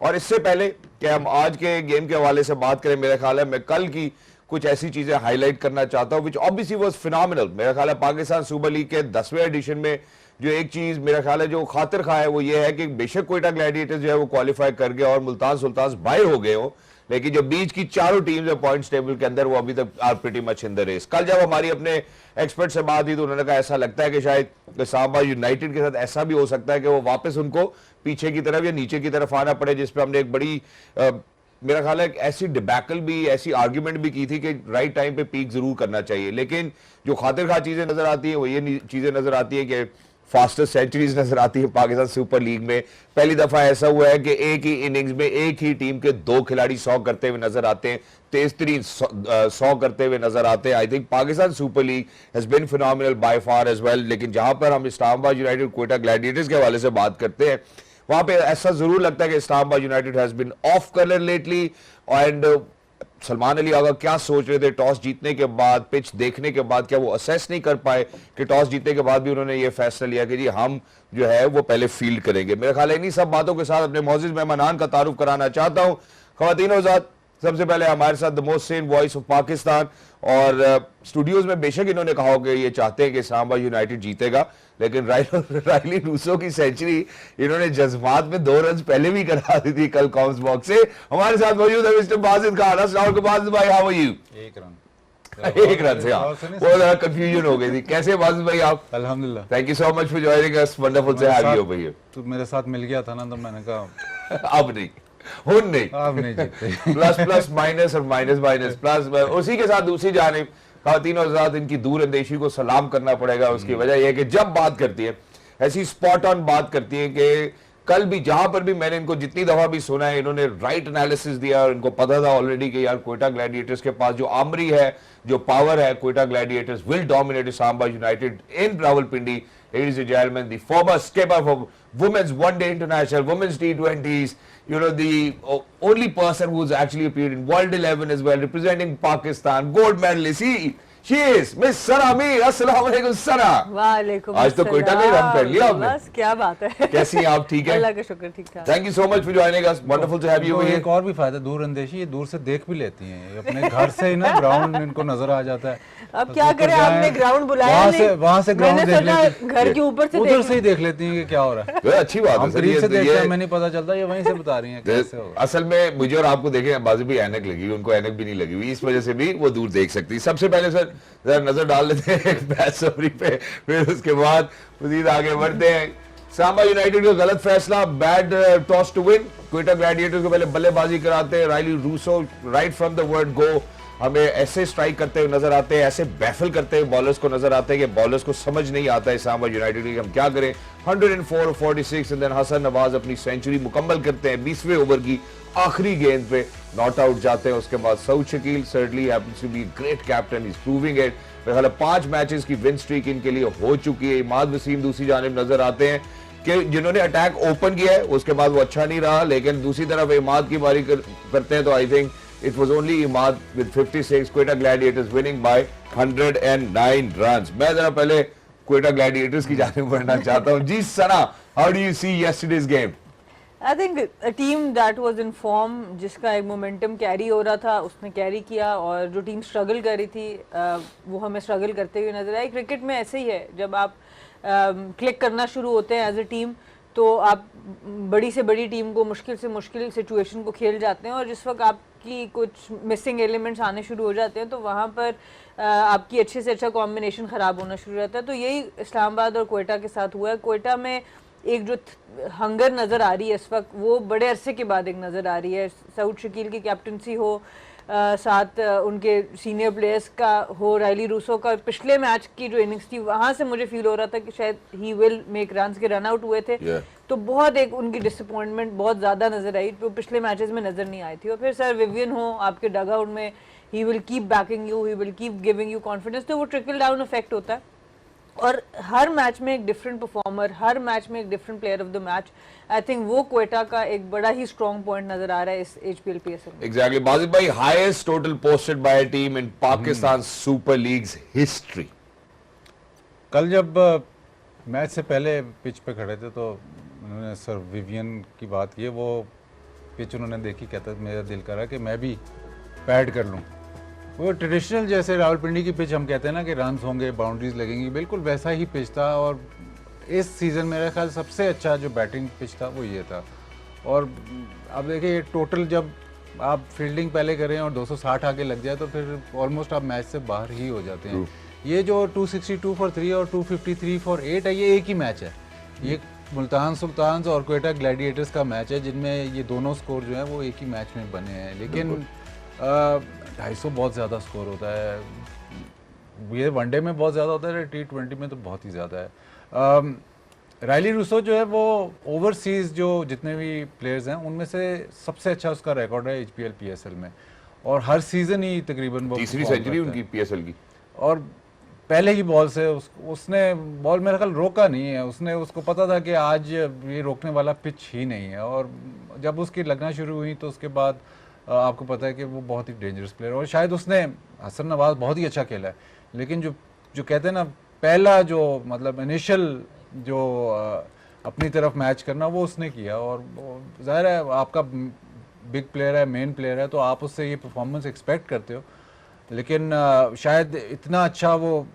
और इससे पहले कि हम आज के गेम के हवाले से बात करें, मेरा ख्याल है मैं कल की कुछ ऐसी चीजें हाईलाइट करना चाहता हूं विच ऑब्वियसली वाज फिनोमिनल। मेरा ख्याल है पाकिस्तान सुपर लीग के 10वें एडिशन में जो एक चीज मेरा ख्याल है जो खातिर खा है वो ये है कि बेशक कोयटा ग्लैडिएटर्स जो है वो क्वालिफाई कर गया और मुल्तान सुल्तान बाहर हो गए हो, लेकिन जो बीच की चारों टीम्स है पॉइंट्स टेबल के अंदर वो अभी तक are pretty much in the race. कल जब हमारी अपने एक्सपर्ट से बात हुई तो उन्होंने कहा ऐसा लगता है कि शायद इस्लामाबाद यूनाइटेड के साथ ऐसा भी हो सकता है कि वो वापस उनको पीछे की तरफ या नीचे की तरफ आना पड़े, जिसपे हमने एक बड़ी मेरा ख्याल है ऐसी डिबैकल भी, ऐसी आर्ग्यूमेंट भी की थी कि राइट टाइम पे पीक जरूर करना चाहिए। लेकिन जो खातिर खा चीजें नजर आती है वो ये चीजें नजर आती है कि फास्टेस्ट सेंचुरीज नजर आती है पाकिस्तान सुपर लीग में। पहली दफा ऐसा हुआ है कि एक ही इनिंग्स में एक ही टीम के 2 खिलाड़ी 100 करते हुए नजर आते हैं, तेज तरीन 100 करते हुए नजर आते हैं। I think Pakistan Super League has been phenomenal by far as well. लेकिन जहां पर हम इस्लामाबाद यूनाइटेड कोयटा ग्लैडिएटर्स के हवाले से बात करते हैं वहां पे ऐसा जरूर लगता है कि Islamabad United has been off colour lately. And Salman Ali Agha क्या सोच रहे थे टॉस जीतने के बाद, पिच देखने के बाद, क्या वो असेस नहीं कर पाए कि टॉस जीतने के बाद भी उन्होंने ये फैसला लिया कि जी हम जो है वो पहले फील्ड करेंगे। मेरा ख्याल है इन्हीं सब बातों के साथ अपने मौजूद मेहमानान का तारुफ कराना चाहता हूं। ख्वातीन हज़रात, सबसे पहले हमारे साथ the most Sen voice of Pakistan, और स्टूडियोज में बेशक इन्होंने कहा हो कि ये चाहते हैं कि इस्लामाबाद यूनाइटेड जीतेगा, लेकिन रायली रूसो की सेंचुरी इन्होंने जज्बात में 2 रन पहले भी करा दी थी कल कॉम्स बॉक्स से। हमारे साथ मौजूद है मिस्टर बाजिद खान। अस्सलाम वालेकुम बाजिद भाई, हाउ आर यू? एक रन से वो जरा कंफ्यूजन हो गई थी। कैसे बाजिद भाई आप? अल्हम्दुलिल्लाह, thank you so much for joining us, wonderful से हैव यू भैया। तू मेरे साथ मिल गया था ना, तो मैंने कहा अब नहीं, हुन नहीं, अब नहीं जीतते। प्लस प्लस माइनस और माइनस माइनस प्लस। उसी के साथ दूसरी जानिब ख़वातीन और हज़रात, इनकी दूर अंदेशी को सलाम करना पड़ेगा। उसकी वजह यह है कि जब बात करती है ऐसी स्पॉट ऑन बात करती है कि कल भी जहां पर भी मैंने इनको जितनी दफा भी सुना है इन्होंने राइट एनालिसिस दिया और इनको पता था ऑलरेडी कि यार कोयटा ग्लैडिएटर्स के पास जो आमरी है, जो पावर है, Quetta Gladiators will dominate Islamabad United in Rawalpindi. Ladies and gentlemen, the former skipper for Women's One Day International, Women's T20s, you know, the only person who's actually appeared in World 11 as well, representing Pakistan, gold medalist. She is Miss Sana Mir. Assalamu alaikum Sana. वालेकुम आज तो कोयटा में run कर लिया आपने। बस क्या बात है। कैसी हैं आप? ठीक है, अल्लाह का शुक्र, ठीक ठाक। Thank you so much for joining us, wonderful to have you here. एक और भी फायदा दूर अंदेशी, ये दूर से देख भी लेती हैं, ये अपने घर से ही ना ग्राउंड इनको नजर आ जाता है। अब क्या करें, आपने ग्राउंड बुलाया नहीं, वहां से ग्राउंड देख लेती, घर के ऊपर से उधर से ही देख लेती हैं कि क्या हो रहा है। अच्छी बात है सर, करीब से देखते हैं, ये मैं नहीं पता चलता, ये वहीं से बता रही हैं कैसे होगा। असल में मुझे और आपको देखें बाजी भी ऐनक लगी हुई, उनको ऐनक भी नहीं लगी हुई, इस वजह से भी वो दूर देख सकती। सबसे पहले सर जरा नजर डाल लेते हैं एक मैच समरी पे, फिर उसके बाद मजीद आगे बढ़ते हैं। इस्लामाबाद यूनाइटेड का गलत फैसला, bad toss to win. Quetta Gladiators को पहले बल्लेबाजी कराते हैं Rilee Rossouw, right from the word go हमें ऐसे स्ट्राइक करते हुए नजर आते हैं, ऐसे बैफल करते हुए बॉलर्स को नजर आते हैं कि बॉलर्स को समझ नहीं आता है इस्लामाबाद यूनाइटेड की हम क्या करें। 104 46 एंड देन हसन नवाज अपनी सेंचुरी मुकम्मल करते हैं 20वें ओवर की आखिरी गेंद पे, नॉट आउट जाते हैं। उसके बाद Saud Shakeel certainly happens to be great captain, he is proving it. मेरे ख्याल 5 मैचेस की विन स्ट्रीक इनके लिए हो चुकी है। इमाद वसीम दूसरी जानिब नजर आते हैं कि जिन्होंने अटैक ओपन किया है उसके बाद वो अच्छा नहीं रहा, लेकिन दूसरी तरफ इमाद की बारी करते हैं तो I think it was only Imad with 56, Quetta Gladiators winning by 109 runs. मैं जरा पहले Quetta Gladiators की जानिब बढ़ना चाहता हूँ। जी सना, how do you see yesterday's game? I think a team that was in form, जिसका एक मोमेंटम कैरी हो रहा था, उसने कैरी किया, और जो टीम स्ट्रगल कर रही थी वो हमें स्ट्रगल करते हुए नजर आई। क्रिकेट में ऐसे ही है, जब आप क्लिक करना शुरू होते हैं एज ए टीम तो आप बड़ी से बड़ी टीम को मुश्किल से मुश्किल सिचुएशन को खेल जाते हैं, और जिस वक्त आपकी कुछ मिसिंग एलिमेंट्स आने शुरू हो जाते हैं तो वहाँ पर आपकी अच्छे से अच्छा कॉम्बिनेशन ख़राब होना शुरू हो जाता है। तो यही इस्लामाबाद और कोयटा के साथ हुआ है। कोयटा में एक जो हंगर नज़र आ रही है इस वक्त, वो बड़े अरसे के बाद एक नज़र आ रही है। सऊद शकील की कैप्टनसी हो, साथ उनके सीनियर प्लेयर्स का हो, रायली रूसो का पिछले मैच की जो इनिंग्स थी वहाँ से मुझे फील हो रहा था कि शायद ही विल मेक रन्स के रन आउट हुए थे। तो बहुत एक उनकी डिसअपॉइंटमेंट बहुत ज़्यादा नज़र आई, तो पिछले मैचेस में नज़र नहीं आई थी। और फिर सर विवियन हो आपके डग आउट में, he will keep backing you, he will keep giving you confidence, तो वो ट्रिकल डाउन इफेक्ट होता है। और हर मैच में एक डिफरेंट परफॉर्मर, हर मैच में एक different player of the match, I think वो कोयटा का एक बड़ा ही स्ट्रॉन्ग पॉइंट नजर आ रहा है इस एचपीएल पीएसएल में। एग्जैक्टली बाजिद भाई, highest total posted bye a team in Pakistan super leagues history. कल जब मैच से पहले पिच पे खड़े थे तो उन्होंने सर विवियन की बात की है, वो पिच उन्होंने देखी, कहता मेरा दिल करा कि मैं भी पैड कर लूँ। वो ट्रेडिशनल जैसे रावलपिंडी की पिच हम कहते हैं ना कि रन्स होंगे, बाउंड्रीज लगेंगी, बिल्कुल वैसा ही पिच था। और इस सीज़न मेरे ख्याल सबसे अच्छा जो बैटिंग पिच था वो ये था। और अब देखिए टोटल जब आप फील्डिंग पहले करें और 260 आगे लग जाए तो फिर ऑलमोस्ट आप मैच से बाहर ही हो जाते हैं। ये जो 262 फॉर 3 और 253 फॉर 8 है, ये एक ही मैच है। ये मुल्तान सुल्तान्स और क्वेटा ग्लैडिएटर्स का मैच है जिनमें ये दोनों स्कोर जो है वो एक ही मैच में बने हैं। लेकिन 250 बहुत ज़्यादा स्कोर होता है, ये वनडे में बहुत ज़्यादा होता है, T20 में तो बहुत ही ज़्यादा है। रायली रूसो जो है वो ओवरसीज़ जो जितने भी प्लेयर्स हैं उनमें से सबसे अच्छा उसका रिकॉर्ड है HPL PSL में, और हर सीज़न ही तकरीबन वो तीसरी perform सेंचुरी करता है। उनकी PSL की। और पहले ही बॉल से उसने बॉल मेरे ख्याल रोका नहीं है, उसने उसको पता था कि आज ये रोकने वाला पिच ही नहीं है। और जब उसकी लगना शुरू हुई तो उसके बाद आपको पता है कि वो बहुत ही डेंजरस प्लेयर, और शायद उसने हसन नवाज बहुत ही अच्छा खेला है, लेकिन जो जो कहते हैं ना पहला जो मतलब इनिशियल जो अपनी तरफ मैच करना वो उसने किया। और ज़ाहिर है आपका बिग प्लेयर है, मेन प्लेयर है, तो आप उससे ये परफॉर्मेंस एक्सपेक्ट करते हो। लेकिन शायद इतना अच्छा वो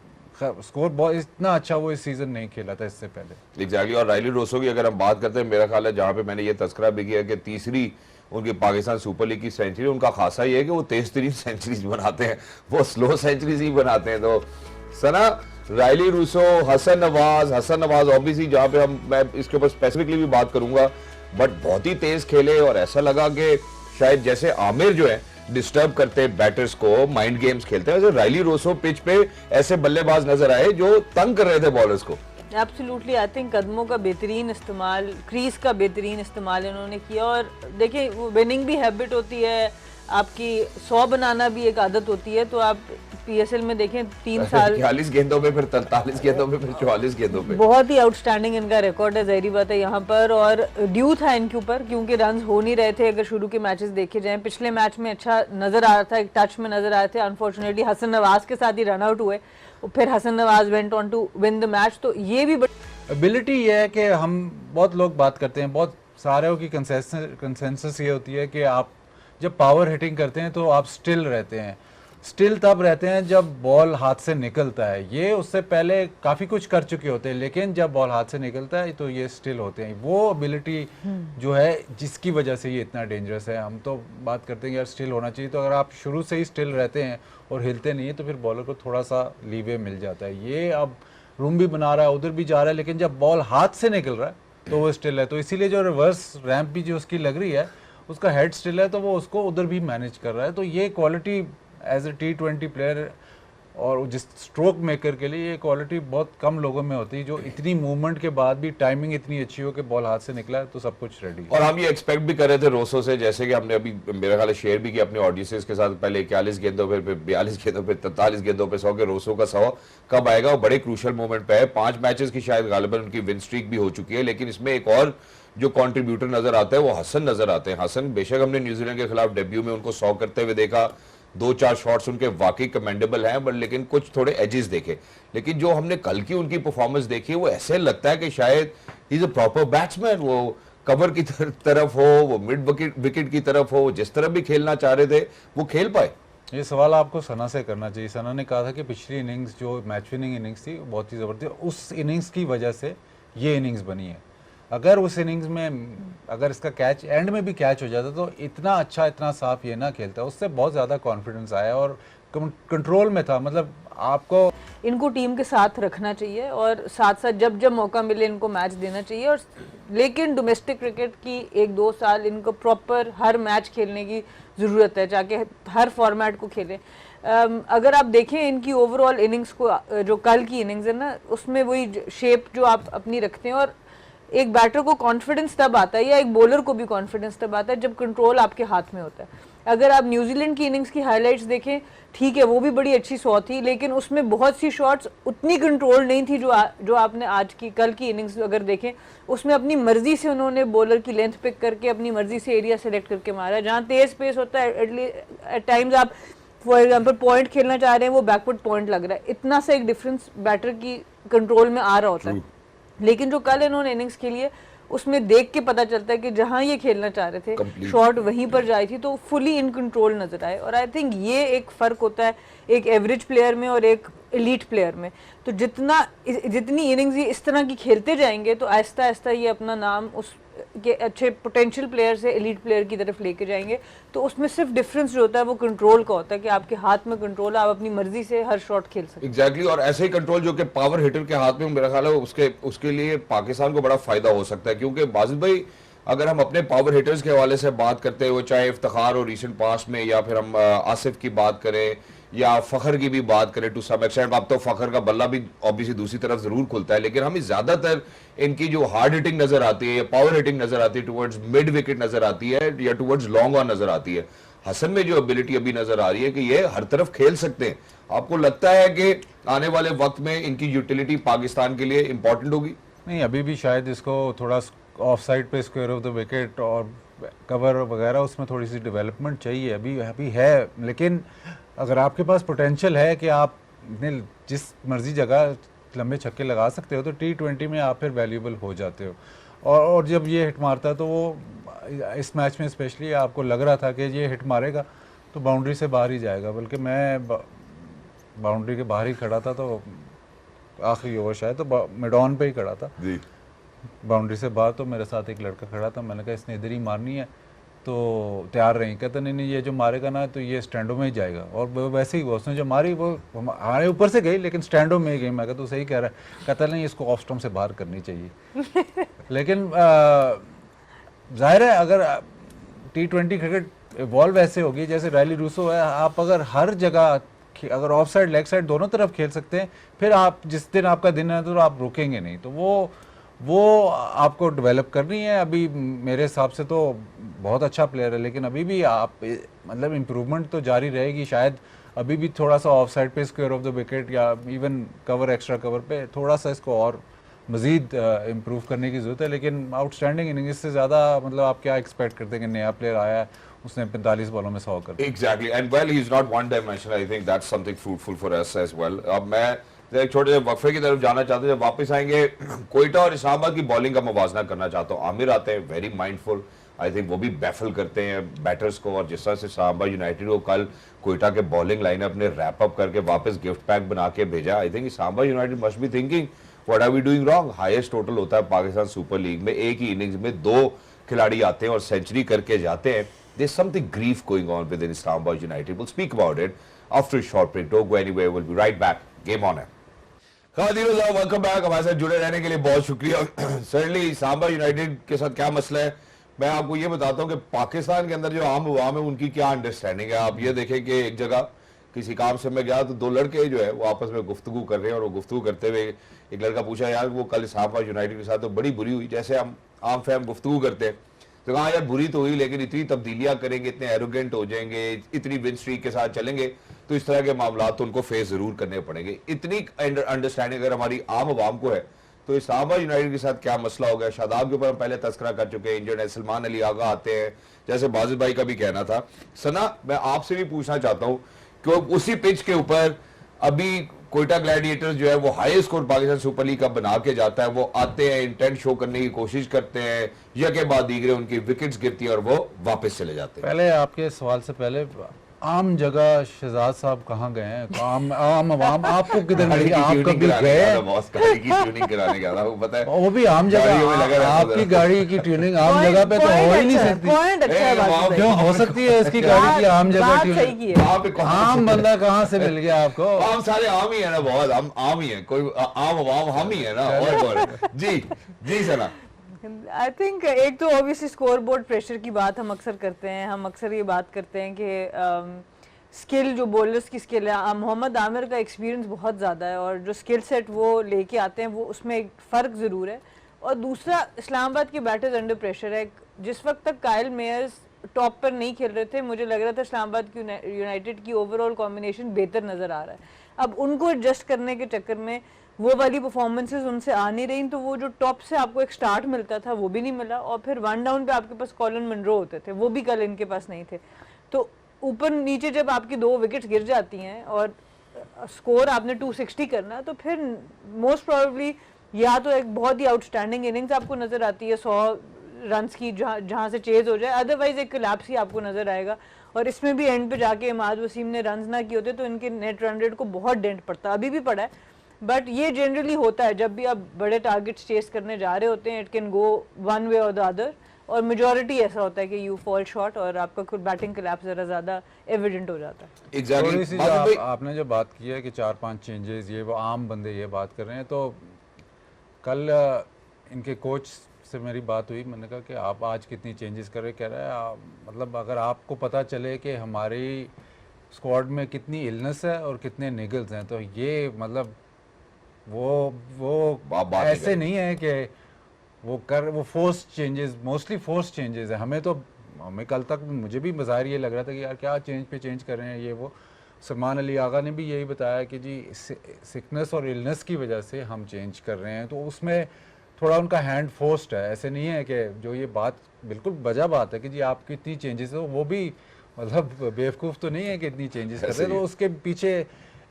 स्कोर बहुत इतना अच्छा वो इस सीज़न नहीं खेला था इससे पहले। एग्जैक्टली। और रायली रोसो की अगर हम बात करते हैं, मेरा ख्याल है जहाँ पे मैंने ये तस्करा भी किया कि तीसरी उनकी पाकिस्तान सुपर लीग की सेंचुरी, उनका खासा ये है कि वो तेज तरीन सेंचुरीज बनाते हैं, वो स्लो सेंचुरीज ही बनाते हैं। तो Sana, Rilee Rossouw, Hasan Nawaz obviously जहाँ पे मैं इसके ऊपर स्पेसिफिकली भी बात करूंगा, बट बहुत ही तेज खेले। और ऐसा लगा कि शायद जैसे आमिर जो है डिस्टर्ब करते बैटर्स को, माइंड गेम्स खेलते हैं, वैसे रायली रोसो पिच पे ऐसे बल्लेबाज नजर आए जो तंग कर रहे थे बॉलर्स को। एब्सोल्युटली, आई थिंक कदमों का बेहतरीन इस्तेमाल, क्रीज का बेहतरीन इस्तेमाल इन्होंने किया। और देखिए वो विनिंग भी हैबिट होती है आपकी, 100 बनाना भी एक आदत होती है। तो आप PSL में देखें 3 साल 41 गेंदों पे, फिर 43 गेंदों पे, फिर 44 गेंदों पे, बहुत ही आउटस्टैंडिंग इनका रिकॉर्ड है, ज़ाहिर बात है यहाँ पर। और ड्यू था इनके ऊपर क्योंकि रन्स हो नहीं रहे थे। अगर शुरू के मैचेस देखे जाएं, पिछले मैच में अच्छा नजर आ रहा था, एक टच में नजर आ रहे थे। अनफॉर्चुनेटली हसन नवाज के साथ ही रन आउट हुए, फिर Hasan Nawaz went on to win the match. तो ये भी एबिलिटी ये है कि हम बहुत लोग बात करते हैं, बहुत सारे की कंसेंसस ये होती है कि आप जब पावर हिटिंग करते हैं तो आप स्टिल रहते हैं। स्टिल तब रहते हैं जब बॉल हाथ से निकलता है। ये उससे पहले काफ़ी कुछ कर चुके होते हैं, लेकिन जब बॉल हाथ से निकलता है तो ये स्टिल होते हैं। वो एबिलिटी जो है जिसकी वजह से ये इतना डेंजरस है। हम तो बात करते हैं यार स्टिल होना चाहिए, तो अगर आप शुरू से ही स्टिल रहते हैं और हिलते नहीं है तो फिर बॉलर को थोड़ा सा लीवे मिल जाता है। ये अब रूम भी बना रहा है, उधर भी जा रहा है, लेकिन जब बॉल हाथ से निकल रहा है तो वो स्टिल है। तो इसीलिए जो रिवर्स रैम्प भी जो उसकी लग रही है, उसका हेड स्टिल है, तो वो उसको उधर भी मैनेज कर रहा है। तो ये quality as a T20 player और जिस स्ट्रोक मेकर के लिए ये क्वालिटी बहुत कम लोगों में होती है, जो इतनी मूवमेंट के बाद भी टाइमिंग इतनी अच्छी हो कि बॉल हाथ से निकला है तो सब कुछ रेडी। और हम ये एक्सपेक्ट भी कर रहे थे रोसो से, जैसे कि हमने अभी मेरा ख्याल शेयर भी किया अपने ऑडियंसेस के साथ, पहले 41 गेंदों पे, फिर 42 गेंदों पे, 43 गेंदों पे 100 के रोसो का 100 कब आएगा। वो बड़े क्रूशल मोमेंट पे है। 5 मैचेस की शायद गालिबन उनकी विन स्ट्रीक भी हो चुकी है, लेकिन इसमें एक और जो कंट्रीब्यूटर नजर आता है वो हसन नजर आते हैं। हसन बेशक हमने न्यूजीलैंड के खिलाफ डेब्यू में उनको 100 करते हुए देखा, 2-4 शॉट्स उनके वाकई कमेंडेबल हैं, बट लेकिन कुछ थोड़े एजेस देखे। लेकिन जो हमने कल की उनकी परफॉर्मेंस देखी, वो ऐसे लगता है कि शायद he is a proper batsman. वो कवर की तरफ हो, वो मिड विकेट की तरफ हो, जिस तरफ भी खेलना चाह रहे थे वो खेल पाए। ये सवाल आपको सना से करना चाहिए। सना ने कहा था कि पिछली इनिंग्स जो मैच विनिंग इनिंग्स थी बहुत ही ज़बरदस्त, उस इनिंग्स की वजह से ये इनिंग्स बनी है। अगर उस इनिंग्स में अगर इसका कैच एंड में भी कैच हो जाता तो इतना अच्छा इतना साफ ये ना खेलता, उससे बहुत ज़्यादा कॉन्फिडेंस आया और कंट्रोल में था। मतलब आपको इनको टीम के साथ रखना चाहिए और साथ साथ जब जब मौका मिले इनको मैच देना चाहिए। और लेकिन डोमेस्टिक क्रिकेट की 1-2 साल इनको प्रॉपर हर मैच खेलने की ज़रूरत है, जाके हर फॉर्मेट को खेलें। अगर आप देखें इनकी ओवरऑल इनिंग्स को, जो कल की इनिंग्स है ना, उसमें वही शेप जो आप अपनी रखते हैं। और एक बैटर को कॉन्फिडेंस तब आता है या एक बॉलर को भी कॉन्फिडेंस तब आता है जब कंट्रोल आपके हाथ में होता है। अगर आप न्यूजीलैंड की इनिंग्स की हाइलाइट्स देखें, ठीक है वो भी बड़ी अच्छी 100 थी, लेकिन उसमें बहुत सी शॉट्स उतनी कंट्रोल नहीं थी जो आपने आज की कल की इनिंग्स अगर देखें, उसमें अपनी मर्जी से उन्होंने बॉलर की लेंथ पिक करके अपनी मर्जी से एरिया सेलेक्ट करके मारा। जहाँ तेज पेस होता है एट टाइम्स आप फॉर एग्जाम्पल पॉइंट खेलना चाह रहे हैं, वो बैकवर्ड पॉइंट लग रहा है, इतना सा एक डिफरेंस बैटर की कंट्रोल में आ रहा होता है। लेकिन जो कल इन्होंने इनिंग्स खेली है उसमें देख के पता चलता है कि जहां ये खेलना चाह रहे थे Complete. शॉट वहीं पर जाई थी, तो फुली इन कंट्रोल नजर आए। और आई थिंक ये एक फ़र्क होता है एक एवरेज प्लेयर में और एक एलीट प्लेयर में। तो जितनी इनिंग्स ये इस तरह की खेलते जाएंगे तो आहिस्ता आहिस्ता ये अपना नाम उस के अच्छे पोटेंशियल प्लेयर से एलीट प्लेयर की तरफ लेके जाएंगे। तो उसमें सिर्फ डिफरेंस जो होता है वो कंट्रोल का होता है कि आपके हाथ में कंट्रोल, आप अपनी मर्जी से हर शॉट खेल सकते हैं। एग्जैक्टली और ऐसे ही कंट्रोल जो कि पावर हिटर के हाथ में, मेरा ख्याल है उसके लिए पाकिस्तान को बड़ा फायदा हो सकता है। क्योंकि बाजिद भाई, अगर हम अपने पावर हिटर्स के हवाले से बात करते हैं, वो चाहे इफ्तिखार और रीसेंट पास्ट में, या फिर हम आसिफ की बात करें या फखर की भी बात करें टू सम एक्सटेंट, अब तो फखर का बल्ला भी ऑब्वियसली दूसरी तरफ जरूर खुलता है, लेकिन हमें ज्यादातर इनकी जो हार्ड हिटिंग नजर आती है या पावर हिटिंग नजर आती है टुवर्ड्स मिड विकेट नजर आती है या टुवर्ड्स लॉन्ग ऑन नजर आती है। हसन में जो एबिलिटी अभी नजर आ रही है कि ये हर तरफ खेल सकते हैं, आपको लगता है कि आने वाले वक्त में इनकी यूटिलिटी पाकिस्तान के लिए इंपॉर्टेंट होगी? नहीं, अभी भी शायद इसको थोड़ा ऑफ साइड पे स्क्वायर ऑफ द विकेट और कवर वगैरह उसमें थोड़ी सी डेवलपमेंट चाहिए, अभी है। लेकिन अगर आपके पास पोटेंशियल है कि आप जिस मर्जी जगह लंबे छक्के लगा सकते हो, तो T20 में आप फिर वैल्यूएबल हो जाते हो। और जब ये हिट मारता है तो वो इस मैच में स्पेशली आपको लग रहा था कि ये हिट मारेगा तो बाउंड्री से बाहर ही जाएगा, बल्कि मैं बाउंड्री के बाहर ही खड़ा था, तो आखिरी ओवर शायद तो मिड ऑन पे ही खड़ा था जी। बाउंड्री से बाहर। तो मेरे साथ एक लड़का खड़ा था, मैंने कहा इसने इधर ही मारनी है, तो तैयार रही। कहता नहीं ये जो मारेगा ना तो ये स्टैंडों में ही जाएगा। और वो वैसे ही उसने जो मारी वो हमारे ऊपर से गई लेकिन स्टैंडों में ही गई। मैं कहता तू सही कह रहा है। कहता नहीं इसको ऑफ स्टंप से बाहर करनी चाहिए। लेकिन जाहिर है अगर T20 क्रिकेट इवॉल्व ऐसे होगी जैसे रैली रूसो है, आप अगर हर जगह अगर ऑफ साइड लेग साइड दोनों तरफ खेल सकते हैं, फिर आप जिस दिन आपका दिन है तो आप रुकेंगे नहीं। तो वो आपको डेवलप करनी है। अभी मेरे हिसाब से तो बहुत अच्छा प्लेयर है, लेकिन अभी भी आप मतलब इम्प्रूवमेंट तो जारी रहेगी। शायद अभी भी थोड़ा सा ऑफ साइड पे स्क्वायर ऑफ द विकेट या इवन कवर एक्स्ट्रा कवर पे थोड़ा सा इसको और मजीद इम्प्रूव करने की ज़रूरत है। लेकिन आउटस्टैंडिंग इनिंग्स से ज़्यादा मतलब आप क्या एक्सपेक्ट करते हैं कि नया प्लेयर आया है उसने 45 बॉलों में 100 कर। Exactly, and well he is not one dimensional. I think that's something fruitful for us as well. अब मैं एक छोटे से वक्फे की तरफ जाना चाहता हूँ। जब वापस आएंगे कोयटा और इस्लामाबाद की बॉलिंग का मवाजना करना चाहता हूँ। आमिर आते हैं वेरी माइंडफुल, आई थिंक वो भी बैफल करते हैं बैटर्स को। और जिस तरह से इस्लामाबाद यूनाइटेड को कल कोयटा के बॉलिंग लाइनअप ने रैप अप करके वापस गिफ्ट पैक बना के भेजा, I think Islamabad United must be thinking what are we doing wrong. Highest total होता है पाकिस्तान सुपर लीग में, एक ही इनिंग्स में 2 खिलाड़ी आते हैं और सेंचुरी करके जाते हैं। There's something grief going on within Islamabad United. We'll speak about it after a short break. Don't go anywhere. We'll be right back. Game on है। खादिर साहब, वेलकम बैक। हमारे साथ जुड़े रहने के लिए बहुत शुक्रिया। सर्टनली इस्लामाबाद यूनाइटेड के साथ क्या मसला है, मैं आपको ये बताता हूँ कि पाकिस्तान के अंदर जो आम अवाम है उनकी क्या अंडरस्टैंडिंग है। आप ये देखें कि एक जगह किसी काम से मैं गया तो 2 लड़के जो है वो आपस में गुफ्तगू कर रहे हैं, और वो गुफ्तगू करते हुए एक लड़का पूछा यार वो कल इस्लामाबाद यूनाइटेड के साथ तो बड़ी बुरी हुई, जैसे हम आम फैम गुफ्तगू करते हैं। तो कहा यार बुरी तो हुई, लेकिन इतनी तब्दीलियां करेंगे, इतने एरोगेंट हो जाएंगे, इतनी विन स्ट्रीक के साथ चलेंगे तो इस तरह के मामला तो उनको फेस जरूर करने पड़ेंगे। इतनी अंडरस्टैंडिंग अगर हमारी आम आवाम को है तो इस्लामाबाद यूनाइटेड के साथ क्या मसला हो गया। शादाब के ऊपर हम पहले तस्करा कर चुके हैं, इंजर्ड है, सलमान अली आगा आते हैं, जैसे बाजिद भाई का भी कहना था। सना, मैं आपसे भी पूछना चाहता हूँ कि उसी पिच के ऊपर अभी कोयटा ग्लैडिएटर्स जो है वो highest score Pakistan Super league का बना के जाता है, वो आते हैं, इंटेंट शो करने की कोशिश करते हैं, यके बाद दीगरे उनकी विकेट्स गिरती है और वो वापस चले जाते हैं। पहले आपके सवाल से पहले आम जगह शहजाद साहब कहाँ गए हैं? आम आवाम आपको किधर मिली? आप कभी गए? बॉस गाड़ी की ट्यूनिंग कराने गया था, वो पता है वो भी आम जगह। आपकी गाड़ी की ट्यूनिंग आम जगह पे तो हो ही नहीं सकती। पॉइंट अच्छा है बात भाई। क्यों हो सकती है इसकी गाड़ी की आम जगह बात सही की है। ट्यूनिंग? आम बंदा कहाँ से मिल गया आपको? आम सारे आम ही है ना, बहुत आम ही है, कोई आम अवाम हम ही है ना, और कौन? जी सना। आई थिंक एक तो ऑब्वियसली स्कोर बोर्ड प्रेशर की बात हम अक्सर करते हैं। हम अक्सर ये बात करते हैं कि स्किल, जो बॉलर्स की स्किल है, मोहम्मद आमिर का एक्सपीरियंस बहुत ज़्यादा है और जो स्किल सेट वो लेके आते हैं वो उसमें एक फ़र्क ज़रूर है। और दूसरा, इस्लामाबाद के बैटर्स अंडर प्रेशर है। जिस वक्त तक कायल मेयर्स टॉप पर नहीं खेल रहे थे, मुझे लग रहा था इस्लामाबाद की यूनाइटेड की ओवरऑल कॉम्बिनेशन बेहतर नज़र आ रहा है। अब उनको एडजस्ट करने के चक्कर में वो वाली परफॉर्मेंसेज उनसे आ नहीं रही, तो वो जो टॉप से आपको एक स्टार्ट मिलता था वो भी नहीं मिला। और फिर 1 डाउन पे आपके पास कॉलिन मनरो होते थे, वो भी कल इनके पास नहीं थे। तो ऊपर नीचे जब आपकी 2 विकेट्स गिर जाती हैं और स्कोर आपने 260 करना, तो फिर मोस्ट प्रोबेबली या तो एक बहुत ही आउटस्टैंडिंग इनिंग्स आपको नजर आती है 100 रन्स की जहाँ से चेज हो जाए, अदरवाइज एक कोलैप्स ही आपको नजर आएगा। और इसमें भी एंड पे जाके इमाद वसीम ने रन्स ना किए होते तो इनके नेट रन रेट को बहुत डेंट पड़ता, अभी भी पड़ा है, बट ये जनरली होता है जब भी आप बड़े टारगेट्स चेस करने जा रहे होते हैं, it can go one way और द अदर, और मेजॉरिटी ऐसा होता है कि यू फॉल शॉर्ट और आपका खुद बैटिंग कोलैप्स जरा ज़्यादा एविडेंट हो जाता है। थोड़ी सी एग्जैक्टली आपने जो बात की है कि 4-5 चेंजेस, ये वो आम बंदे ये बात कर रहे हैं, तो कल इनके कोच से मेरी बात हुई, मैंने कहा कि आप आज कितनी चेंजेस कर रहे, कह रहा है मतलब अगर आपको पता चले कि हमारी स्क्वाड में कितनी इलनेस है और कितने निगल्स हैं, तो ये मतलब वो बात नहीं ऐसे नहीं है कि वो force changes, mostly force changes है। हमें कल तक मुझे भी बाज़ाहिर ये लग रहा था कि यार क्या चेंज पे चेंज कर रहे हैं ये वो। सलमान अली आगा ने भी यही बताया कि जी सिकनेस और इलनेस की वजह से हम चेंज कर रहे हैं, तो उसमें थोड़ा उनका हैंड फोर्स्ड है। ऐसे नहीं है कि जो ये बात बिल्कुल वजह बात है कि जी आप कितनी चेंजेस हो, वो भी मतलब बेवकूफ़ तो नहीं है कि इतनी चेंजेस कर रहे हैं, तो उसके पीछे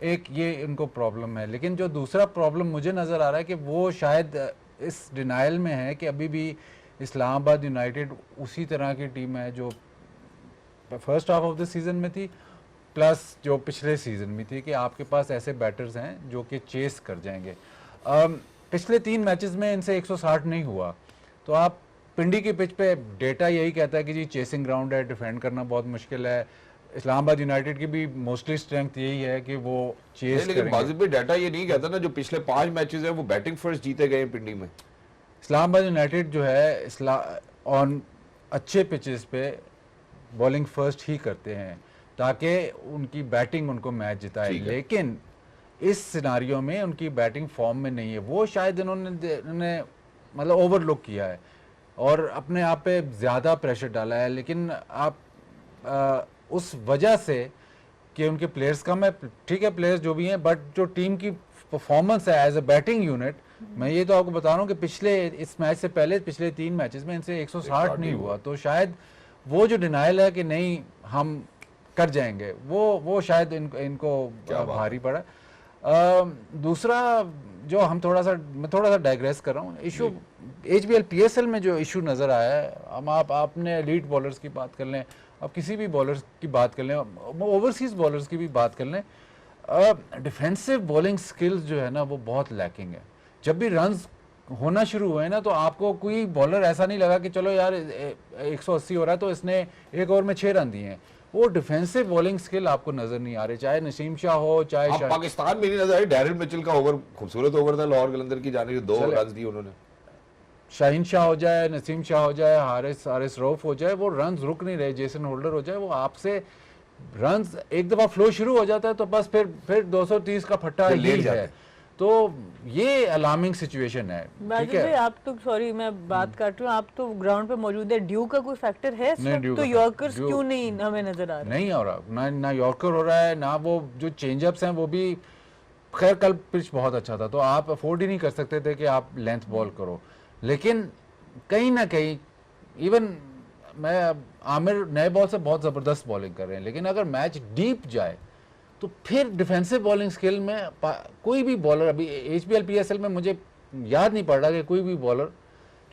एक ये इनको प्रॉब्लम है। लेकिन जो दूसरा प्रॉब्लम मुझे नज़र आ रहा है कि वो शायद इस डिनाइल में है कि अभी भी इस्लामाबाद यूनाइटेड उसी तरह की टीम है जो first half of the season में थी, प्लस जो पिछले सीज़न में थी, कि आपके पास ऐसे बैटर्स हैं जो कि चेस कर जाएंगे। पिछले 3 मैचेस में इनसे 160 नहीं हुआ, तो आप पिंडी की पिच पे डेटा यही कहता है कि जी चेसिंग ग्राउंड है, डिफेंड करना बहुत मुश्किल है। इस्लामाबाद यूनाइटेड की भी मोस्टली स्ट्रेंथ यही है कि वो चेस लेकिन करेंगे। बाजिब डाटा ये नहीं कहता ना, जो पिछले 5 मैचेस है वो बैटिंग फर्स्ट जीते गए हैं पिंडी में। इस्लामाबाद यूनाइटेड जो है ऑन अच्छे पिचेस पे बॉलिंग फर्स्ट ही करते हैं ताकि उनकी बैटिंग उनको मैच जिताए, लेकिन इस सिनारियो में उनकी बैटिंग फॉर्म में नहीं है। वो शायद इन्होंने मतलब ओवरलुक किया है और अपने आप पे ज़्यादा प्रेशर डाला है। लेकिन आप उस वजह से कि उनके प्लेयर्स कम है, ठीक है प्लेयर्स जो भी हैं, बट जो टीम की परफॉर्मेंस है एज अ बैटिंग यूनिट, मैं ये तो आपको बता रहा हूँ कि पिछले इस मैच से पहले पिछले 3 मैचेस में इनसे 160 नहीं हुआ। तो शायद वो जो डिनाइल है कि नहीं हम कर जाएंगे, वो शायद इनको भारी पड़ा। दूसरा जो मैं थोड़ा सा डाइग्रेस कर रहा हूँ, इशू HBL PSL में जो इशू नज़र आया है, हम आपने एलीट बॉलर्स की बात कर लें, अब किसी भी बॉलर्स की बात कर लें, ओवरसीज बॉलर्स की भी बात कर लें, डिफेंसिव बॉलिंग स्किल्स जो है ना वो बहुत लैकिंग है। जब भी रन्स होना शुरू हुए ना तो आपको कोई बॉलर ऐसा नहीं लगा कि चलो यार 180 हो रहा है तो इसने एक ओवर में 6 रन दिए हैं। वो डिफेंसिव बॉलिंग स्किल आपको नजर नहीं आ रहे, चाहे नसीम शाह हो चाहे पाकिस्तान में नहीं नजर आई। डैरिल मिचेल का ओवर खूबसूरत ओवर था लाहौर कलंदर की जाने, 2 रन दिए उन्होंने। शाहीन शाह हो जाए, नसीम शाह हो जाए, हारिस रऊफ हो जाए, वो रन रुक नहीं रहे, जेसन होल्डर हो जाए, वो आपसे रन एक दफा फ्लो शुरू हो जाता है तो बस फिर 230 का फट्टा ही है। तो ये अलार्मिंग सिचुएशन है। ठीक है, आप तो सॉरी मैं बात कर रही हूँ, आप तो ग्राउंड पे मौजूद है, ड्यू का कोई फैक्टर है इसमें? तो यॉर्कर्स क्यों नहीं हमें नजर आ रहे? नहीं हो रहा, ना यॉर्कर हो रहा है, ना वो जो चेंजअप्स हैं वो भी। खैर कल पिच बहुत अच्छा था तो आप अफोर्ड ही नहीं कर सकते थे कि आप लेंथ बॉल करो, लेकिन कहीं ना कहीं इवन आमिर नए बॉल से बहुत ज़बरदस्त बॉलिंग कर रहे हैं, लेकिन अगर मैच डीप जाए तो फिर डिफेंसिव बॉलिंग स्किल में कोई भी बॉलर, अभी HBL PSL में मुझे याद नहीं पड़ रहा कि कोई भी बॉलर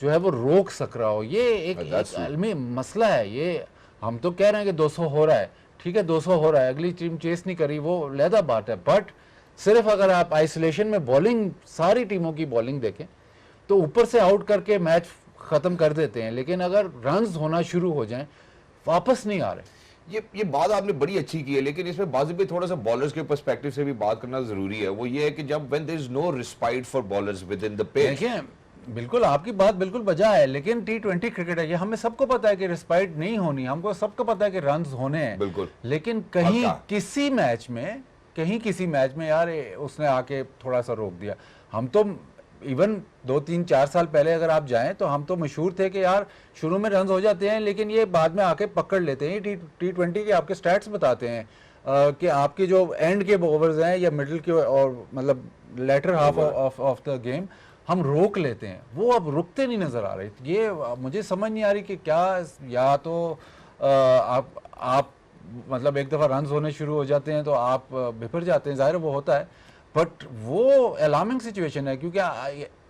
जो है वो रोक सक रहा हो। ये एक आलमी मसला है। ये हम तो कह रहे हैं कि 200 हो रहा है, ठीक है 200 हो रहा है, अगली टीम चेस नहीं करी, वो अलग बात है, बट सिर्फ अगर आप आइसोलेशन में बॉलिंग सारी टीमों की बॉलिंग देखें तो ऊपर से आउट करके मैच ख़त्म कर देते हैं, लेकिन अगर रन्स होना शुरू हो जाएं वापस नहीं आ रहे। ये बात आपने बड़ी अच्छी की है, लेकिन इसमें बाज़ थोड़ा सा बॉलर्स के पर्सपेक्टिव से भी बात करना जरूरी है। वो ये है कि जब when there is no respite for bowlers within the pitch. देखिए बिल्कुल आपकी बात बिल्कुल बजा है, लेकिन T20 क्रिकेट है, ये हमें सबको पता है कि रिस्पाइट नहीं होनी, हमको सबको पता है कि रन्स होने हैं बिल्कुल, लेकिन कहीं किसी मैच में यार उसने आके थोड़ा सा रोक दिया। हम तो इवन 2-3-4 साल पहले अगर आप जाएं तो हम तो मशहूर थे कि यार शुरू में रन हो जाते हैं लेकिन ये बाद में आके पकड़ लेते हैं। T20 के आपके स्टैट्स बताते हैं कि आपके जो एंड के ओवर्स हैं या मिडिल के और मतलब latter half of the game हम रोक लेते हैं, वो अब रुकते नहीं नजर आ रहे। ये मुझे समझ नहीं आ रही कि क्या, या तो आप मतलब एक दफा रन होने शुरू हो जाते हैं तो आप बिफर जाते हैं, जाहिर वो होता है, बट वो अलार्मिंग सिचुएशन है क्योंकि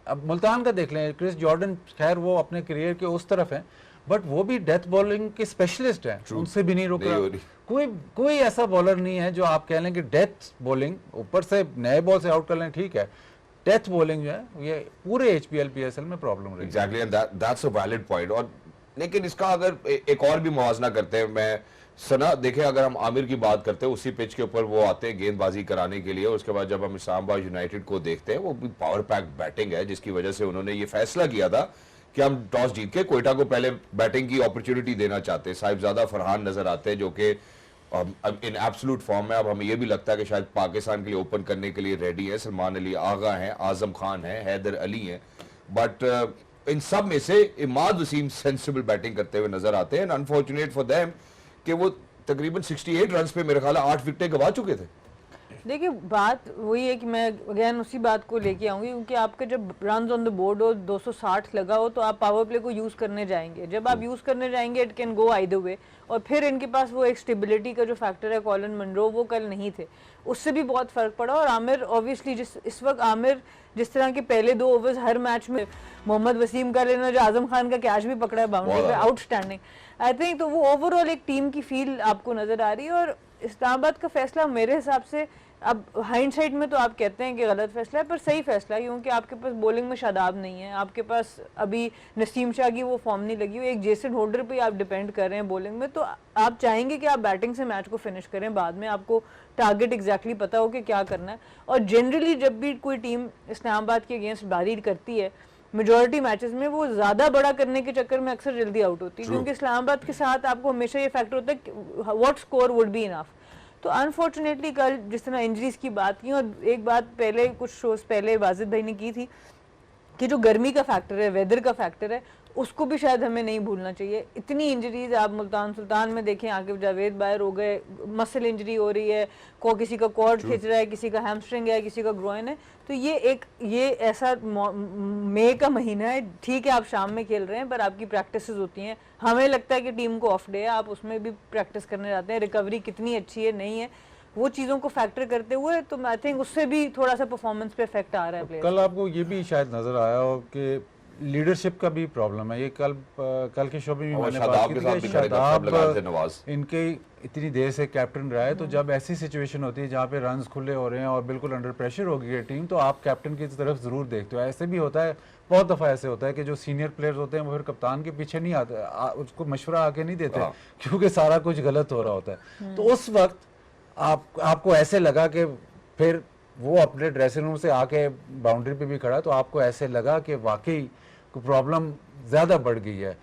अब मुल्तान का देख लें, क्रिस जॉर्डन खैर वो अपने करियर के उस तरफ है, बट वो भी डेथ बॉलिंग के स्पेशलिस्ट हैं, उनसे भी नहीं रुक नहीं हो रहा। रही। कोई ऐसा बॉलर नहीं है जो आप कह लें कि डेथ बॉलिंग, ऊपर से नए बॉल से आउट कर लें ठीक है, डेथ बॉलिंग जो है ये पूरे एचपीएल पीएसएल में प्रॉब्लम रही। Exactly, and that's a valid point. और लेकिन इसका अगर एक और भी मुवाजना करते हैं, मैं सना देखें, अगर हम आमिर की बात करते हैं, उसी पिच के ऊपर वो आते हैं गेंदबाजी कराने के लिए, उसके बाद जब हम इस्लामाबाद यूनाइटेड को देखते हैं, वो भी पावर पैक बैटिंग है, जिसकी वजह से उन्होंने ये फैसला किया था कि हम टॉस जीत के कोयटा को पहले बैटिंग की अपॉर्चुनिटी देना चाहते हैं। साहिबजादा फरहान नजर आते हैं जो कि इन एब्सोल्यूट फॉर्म में। अब हमें ये भी लगता है कि शायद पाकिस्तान के लिए ओपन करने के लिए रेडी है। सलमान अली आगा हैं, आजम खान है, हैदर अली हैं, बट इन सब में से इमाद वसीम सेंसिबल बैटिंग करते हुए नजर आते हैं। अनफॉर्चुनेट फॉर देम कि वो तकरीबन 68 रन पे मेरे ख्याल 8 विकेटें गवा चुके थे। देखिए बात वही है कि मैं अगेन उसी बात को लेके आऊंगी, क्योंकि आपके जब रन ऑन द बोर्ड हो 260 लगा हो तो आप पावर प्ले को यूज करने जाएंगे। जब आप यूज करने जाएंगे it can go either way, और फिर इनके पास वो एक स्टेबिलिटी का जो फैक्टर है कॉलिन मनरो, वो कल नहीं थे, उससे भी बहुत फर्क पड़ा। और आमिर ऑब्वियसली इस वक्त आमिर जिस तरह के पहले 2 ओवर्स हर मैच में, मोहम्मद वसीम का लेना जो आजम खान का कैच भी पकड़ा है बाउंड्री पे, आउटस्टैंडिंग आई थिंक। तो वो ओवरऑल एक टीम की फील आपको नजर आ रही है। और इस्लामाबाद का फैसला मेरे हिसाब से, अब हाइंडसाइट में तो आप कहते हैं कि गलत फैसला है, पर सही फैसला है, क्योंकि आपके पास बॉलिंग में शादाब नहीं है, आपके पास अभी नसीम शाह की वो फॉर्म नहीं लगी हुई, एक जेसन होल्डर पे आप डिपेंड कर रहे हैं बॉलिंग में। तो आप चाहेंगे कि आप बैटिंग से मैच को फिनिश करें, बाद में आपको टारगेट एग्जैक्टली पता हो कि क्या करना है। और जनरली जब भी कोई टीम इस्लामाबाद के अगेंस्ट बारी करती है मेजॉरिटी मैचेस में, वो ज्यादा बड़ा करने के चक्कर में अक्सर जल्दी आउट होती है, क्योंकि इस्लामाबाद के साथ आपको हमेशा ये फैक्टर होता है what score would be enough. तो अनफॉर्चुनेटली कल जिस तरह इंजरीज की बात की, और एक बात पहले कुछ शोज पहले वाजिद भाई ने की थी कि जो गर्मी का फैक्टर है, वेदर का फैक्टर है, उसको भी शायद हमें नहीं भूलना चाहिए। इतनी इंजरीज आप मुल्तान सुल्तान में देखें, आगे जावेद बाहर हो गए, मसल इंजरी हो रही है, किसी का कॉर्ड खिंच रहा है, किसी का हैमस्ट्रिंग है, किसी का ग्रोइन है। तो ये ऐसा मई का महीना है, ठीक है आप शाम में खेल रहे हैं, पर आपकी प्रैक्टिसेस होती हैं। हमें लगता है कि टीम को ऑफ डे है, आप उसमें भी प्रैक्टिस करने जाते हैं, रिकवरी कितनी अच्छी है नहीं है, वो चीज़ों को फैक्टर करते हुए, तो आई थिंक उससे भी थोड़ा सा परफॉर्मेंस पे इफेक्ट आ रहा है प्लेयर्स। कल आपको ये भी शायद नजर आया हो कि लीडरशिप का भी प्रॉब्लम है। ये कल के शो में भी मैंने बात की थी कि शादाब इनके इतनी देर से कैप्टन रहा है, तो जब ऐसी सिचुएशन होती है जहाँ पे रन्स खुले हो रहे हैं और बिल्कुल अंडर प्रेशर हो गई है टीम, तो आप कैप्टन की तरफ जरूर देखते हो। ऐसे भी होता है, बहुत दफ़ा ऐसे होता है कि जो सीनियर प्लेयर्स होते हैं वो फिर कप्तान के पीछे नहीं आते, उसको मशवरा आके नहीं देते, क्योंकि सारा कुछ गलत हो रहा होता है। तो उस वक्त आपको ऐसे लगा कि फिर वो अपने ड्रेसिंग रूम से आके बाउंड्री पे भी खड़ा, तो आपको ऐसे लगा कि वाकई प्रॉब्लम ज़्यादा बढ़ गई है।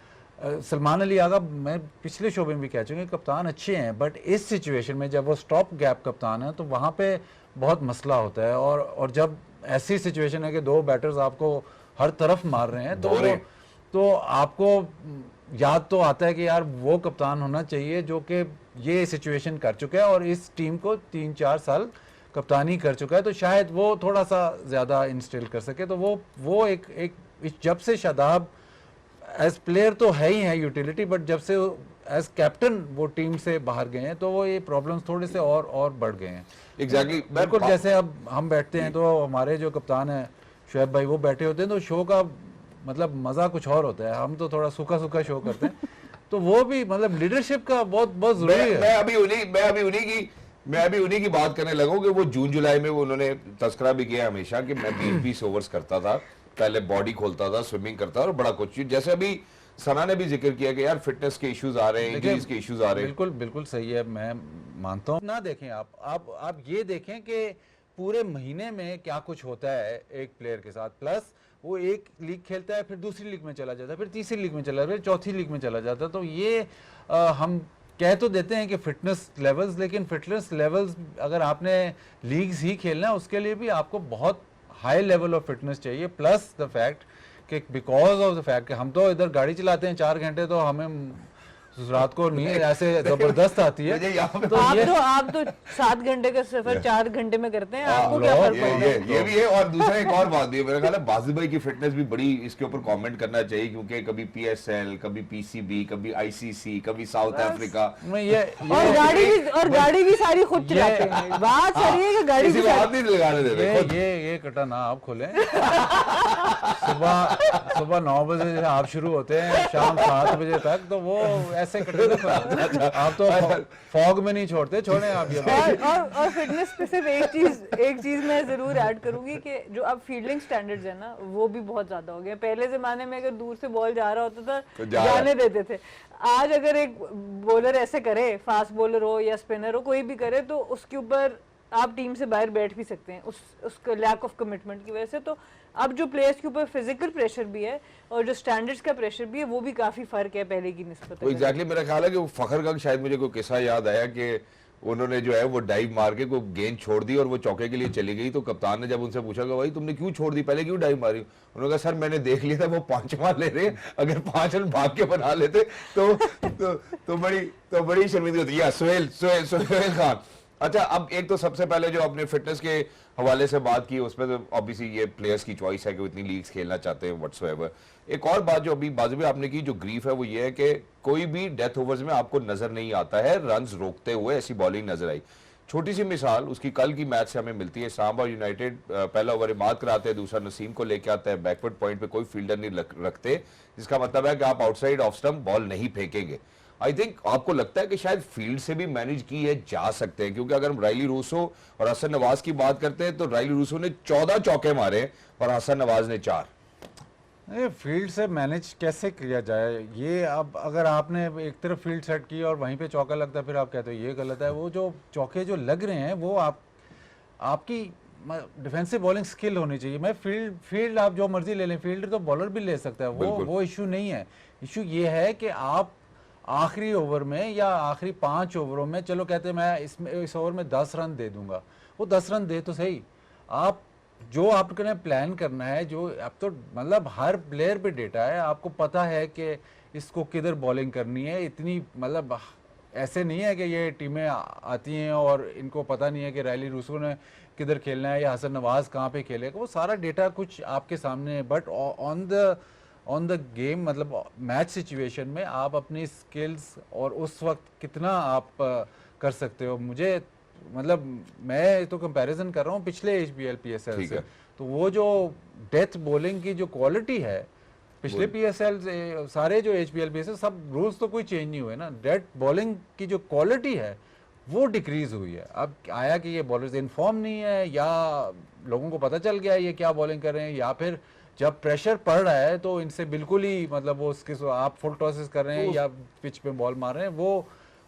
सलमान अली आगा, मैं पिछले शो में भी कह चुके हैं, कप्तान अच्छे हैं, बट इस सिचुएशन में जब वो स्टॉप गैप कप्तान है तो वहाँ पे बहुत मसला होता है। और जब ऐसी सिचुएशन है कि 2 बैटर्स आपको हर तरफ मार रहे हैं, तो आपको याद तो आता है कि यार वो कप्तान होना चाहिए जो कि ये सिचुएशन कर चुका है और इस टीम को 3-4 साल कप्तानी कर चुका है, तो शायद वो थोड़ा सा ज़्यादा इंस्टिल कर सके। तो वो एक जब से शादाब एज प्लेयर तो है ही है यूटिलिटी, बट जब से एज कैप्टन वो टीम से बाहर गए हैं, तो वो ये प्रॉब्लम्स थोड़े से और बढ़ गए हैं। एग्जैक्टली बिल्कुल, जैसे अब हम बैठते हैं तो हमारे जो कप्तान है शुएब भाई, वो बैठे होते हैं तो शो का मतलब मज़ा कुछ और होता है, हम तो थोड़ा सूखा शो करते हैं। तो वो भी मतलब लीडरशिप का बहुत जरूरी है। मैं अभी उन्हीं की बात करने लगा कि वो जून जुलाई में वो उन्होंने तस्करा भी किया हमेशा कि मैं 20 ओवर्स करता था, पहले बॉडी खोलता था, स्विमिंग करता था और बड़ा कुछ, जैसे अभी सना ने भी जिक्र किया कि यार फिटनेस के इश्यूज आ रहे हैं, इंजरीज के इश्यूज आ रहे हैं। बिल्कुल सही है, मैं मानता हूँ। ना देखें आप ये देखें कि पूरे महीने में क्या कुछ होता है एक प्लेयर के साथ, प्लस वो एक लीग खेलता है, फिर दूसरी लीग में चला जाता है, फिर तीसरी लीग में चला जाता है, फिर चौथी लीग में चला जाता है। तो ये हम कह तो देते हैं कि फिटनेस लेवल्स, लेकिन फिटनेस लेवल्स अगर आपने लीग्स ही खेलना है उसके लिए भी आपको बहुत हाई लेवल ऑफ फिटनेस चाहिए। प्लस द फैक्ट कि बिकॉज ऑफ द फैक्ट कि हम तो इधर गाड़ी चलाते हैं 4 घंटे, तो हमें रात को नींद ऐसे जबरदस्त आती है। तो आप तो 7 घंटे का सफर 4 घंटे में करते हैं, आपको क्या फर्क पड़ता है? ये भी है। और दूसरा एक और बात भी है, मेरा ख्याल है बाजिद भाई की फिटनेस भी बड़ी इसके ऊपर कमेंट करना चाहिए, क्योंकि कभी PSL, कभी PCB, कभी ICC, कभी साउथ अफ्रीका, और गाड़ी भी सारी खुद चलाते हैं। बात सारी है कि गाड़ी किसी को हाथ नहीं लगाने देते। ये कटा ना आप खोलें। सुबह 9 बजे से आप शुरू होते हैं शाम 7 बजे तक, तो वो ऐसे कटे ना आप तो फॉग में नहीं छोड़े आप ये बात। और फिटनेस पे सिर्फ एक चीज मैं जरूर ऐड करूंगी कि जो अब फील्डिंग स्टैंडर्ड्स है ना वो भी बहुत ज्यादा हो गए। पहले जमाने में अगर दूर से बॉल जा रहा होता था तो जाने देते थे। आज अगर एक बॉलर ऐसे करे, फास्ट बॉलर हो या स्पिनर हो, कोई भी करे, तो उसके ऊपर आप टीम से बाहर बैठ भी सकते हैं उसका लैक ऑफ कमिटमेंट की वजह से। तो अब जो प्लेयर्स के ऊपर फिजिकल प्रेशर भी है और जो स्टैंडर्ड्स का प्रेशर भी है वो भी काफी फर्क है पहले की निस्बत। तो एग्जैक्टली मेरा ख्याल है कि वो फखर का शायद मुझे कोई किस्सा याद आया कि उन्होंने जो है वो डाइव मार के कोई गेंद छोड़ दी और वो चौके के लिए चली गई, तो कप्तान ने जब उनसे पूछा कि भाई तुमने क्यों छोड़ दी, पहले क्यों डाइव मारी, उन्होंने कहा सर मैंने देख लिया था वो 5 मार ले रहे, अगर 5 रन भाग के बना लेते तो बड़ी शर्मिंदगी होती है। सोहेल खान, अच्छा अब एक तो सबसे पहले जो अपने फिटनेस के हवाले से बात की उसमें तो ऑब्वियसली ये प्लेयर्स की चॉइस है कि वो इतनी लीग्स खेलना चाहते हैं व्हाटसोएवर। एक और बात जो अभी बाजू में आपने की जो ग्रीफ है वो ये है कि कोई भी डेथ ओवर्स में आपको नजर नहीं आता है रन्स रोकते हुए ऐसी बॉलिंग नजर आई। छोटी सी मिसाल उसकी कल की मैच से हमें मिलती है। इस्लामाबाद यूनाइटेड पहला ओवर इमाद कराते हैं, दूसरा नसीम को लेके आता है, बैकवर्ड पॉइंट पे कोई फील्डर नहीं रखते, जिसका मतलब है कि आप आउटसाइड ऑफ स्टंप बॉल नहीं फेंकेंगे। आई थिंक आपको लगता है कि शायद फील्ड से भी मैनेज किए जा सकते हैं, क्योंकि अगर हम राइली रूसो और हसन नवाज की बात करते हैं तो राइली रूसो ने 14 चौके मारे और हसन नवाज ने 4। फील्ड से मैनेज कैसे किया जाए ये? अब अगर आपने एक तरफ फील्ड सेट की और वहीं पे चौका लगता है फिर आप कहते हो ये गलत है। वो जो चौके जो लग रहे हैं वो आपकी डिफेंसिव बॉलिंग स्किल होनी चाहिए। मैं फील्ड आप जो मर्जी ले लें, फील्डर तो बॉलर भी ले सकता है, वो इशू नहीं है। इशू ये है कि आप आखिरी ओवर में या आखिरी 5 ओवरों में, चलो कहते हैं मैं इस ओवर में 10 रन दे दूंगा, वो 10 रन दे तो सही, आप जो आपने प्लान करना है, जो अब तो मतलब हर प्लेयर पे डेटा है, आपको पता है कि इसको किधर बॉलिंग करनी है। इतनी मतलब ऐसे नहीं है कि ये टीमें आती हैं और इनको पता नहीं है कि राइली रूसो ने किधर खेलना है या हसन नवाज कहाँ पे खेलेगा, वो सारा डेटा कुछ आपके सामने है। बट ऑन द गेम मतलब मैच सिचुएशन में आप अपनी स्किल्स और उस वक्त कितना आप कर सकते हो। मुझे मतलब मैं तो कंपैरिजन कर रहा हूँ पिछले HBL PSL से, तो वो जो डेथ बॉलिंग की जो क्वालिटी है पिछले PSL से सारे जो HBL PSL सब रूल्स तो कोई चेंज नहीं हुए ना, डेथ बॉलिंग की जो क्वालिटी है वो डिक्रीज हुई है। अब आया कि ये बॉलर्स इनफॉर्म नहीं है या लोगों को पता चल गया ये क्या बॉलिंग कर रहे हैं, या फिर जब प्रेशर पड़ रहा है तो इनसे बिल्कुल ही मतलब वो उसके आप फुल टॉसेस कर रहे हैं या पिच पे बॉल मार रहे हैं,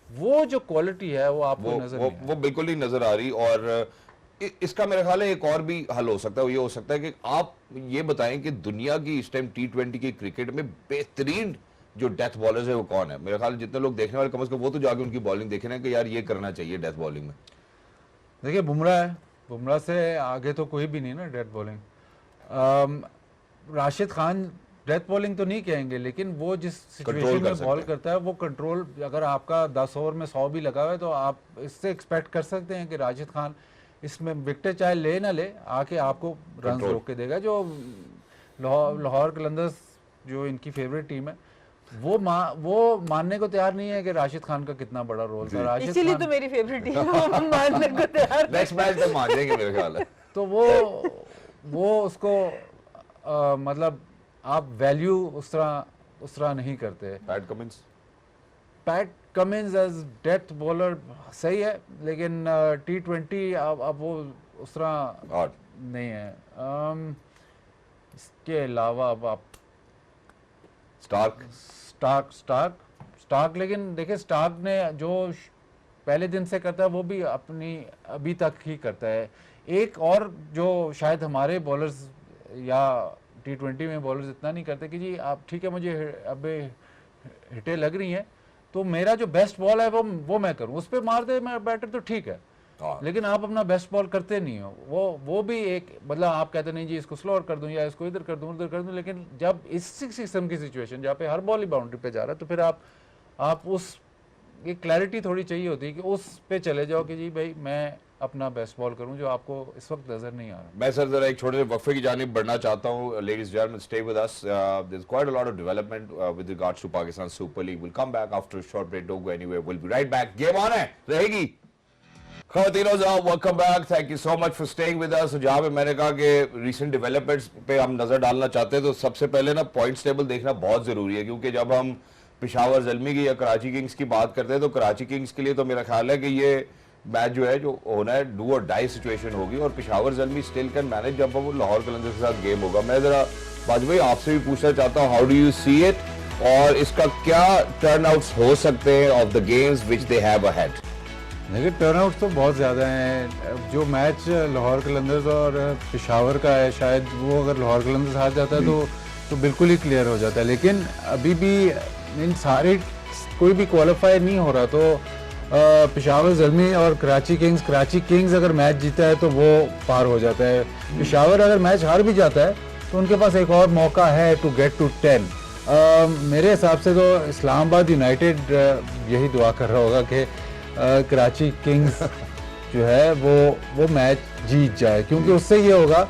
वो जो क्वालिटी है वो आपको नजर नहीं वो बिल्कुल नहीं नजर आ रही। और इसका मेरा ख्याल है एक और भी हल हो सकता है, ये हो सकता है कि आप ये बताएं कि दुनिया की इस टाइम T20 की क्रिकेट में बेहतरीन जो डेथ बॉलर्स है वो कौन है। मेरे ख्याल जितने लोग देखने वाले कम से कम वो तो जाके उनकी बॉलिंग देखे ना कि यार ये करना चाहिए डेथ बॉलिंग में। देखिए बुमराह है, बुमराह से आगे तो कोई भी नहीं ना death bowling. Rashid Khan death bowling तो नहीं कहेंगे, लेकिन वो जिस सिचुएशन में बॉल करता है वो कंट्रोल, अगर आपका 10 ओवर में 100 भी लगा हुआ है तो आप इससे एक्सपेक्ट कर सकते हैं कि राशिद खान इसमें विकेट चाहे ले ना ले आके आपको रन रोक के देगा। जो लाहौर कलंदर्स जो इनकी फेवरेट टीम है वो मानने को तैयार नहीं है कि राशिद खान का कितना बड़ा रोल था। राशिद इसीलिए तो मेरी फेवरेट टीम है, मानने को तैयार। नेक्स्ट मैच तक मान जाएंगे मेरे ख्याल है। तो वो उसको मतलब आप वैल्यू उस तरह नहीं करते। Pat Cummins as death bowler सही है, लेकिन T20 अब वो उस तरह नहीं है। इसके अलावा अब आप स्टार्क, लेकिन देखिए स्टार्क ने जो पहले दिन से करता है वो भी अपनी अभी तक ही करता है। एक और जो शायद हमारे बॉलर्स या T20 में बॉलर्स इतना नहीं करते कि जी आप ठीक है मुझे अबे हिटें लग रही हैं तो मेरा जो बेस्ट बॉल है वो मैं करूं, उस पर मार दे मैं बैटर तो ठीक है, लेकिन आप अपना बेस्ट बॉल करते नहीं हो। वो भी एक मतलब आप कहते नहीं जी इसको स्लोअर कर दूं या इसको इधर कर दूं उधर कर दूं, लेकिन जब इस किस्म की सिचुएशन जहाँ पे हर बॉल ही बाउंड्री पे जा रहा है तो फिर आप उस ये क्लैरिटी थोड़ी चाहिए होती है कि उस पे चले जाओ कि जी भाई मैं अपना बेस्ट बॉल करूं, जो आपको इस वक्त नजर नहीं आ रहा। मैं सर जरा एक छोटे से वक्फे की जानिब बढ़ना चाहता हूं। Ladies and gentleman, stay with us, there is quite a lot of development with regards to Pakistan Super League. Will come back after a short break, don't go anywhere, will be right back. Game on है रहेगी खवातीनो साहब, welcome back, thank you so much for staying with us. जहाँ पे मैंने कहा कि recent developments पे हम नजर डालना चाहते हैं, तो सबसे पहले ना पॉइंट्स टेबल देखना बहुत जरूरी है, क्योंकि जब हम पेशावर ज़ल्मी की या कराची किंग्स की बात करते हैं तो कराची किंग्स के लिए तो मेरा ख्याल है कि ये मैच जो है जो होना है डू और डाई सिचुएशन होगी, और Peshawar Zalmi still can manage जब वो लाहौर कलंदर्स के साथ गेम होगा। मैं जरा बाजू भाई आपसे भी पूछना चाहता हूँ, how do you see it, और इसका क्या टर्नआउट्स हो सकते हैं of the games which they have ahead? देखिए, टर्नआउट तो बहुत ज़्यादा हैं। जो मैच लाहौर कलंदर्स और पेशावर का है, शायद वो अगर लाहौर कलंदर्स हार जाता है तो बिल्कुल ही क्लियर हो जाता है, लेकिन अभी भी इन सारे कोई भी क्वालिफाई नहीं हो रहा, तो पेशावर ज़ल्मी और कराची किंग्स अगर मैच जीता है तो वो पार हो जाता है। पेशावर अगर मैच हार भी जाता है तो उनके पास एक और मौका है टू गेट टू 10। मेरे हिसाब से तो इस्लामाबाद यूनाइटेड यही दुआ कर रहा होगा कि कराची किंग्स जो है वो मैच जीत जाए, क्योंकि उससे ये होगा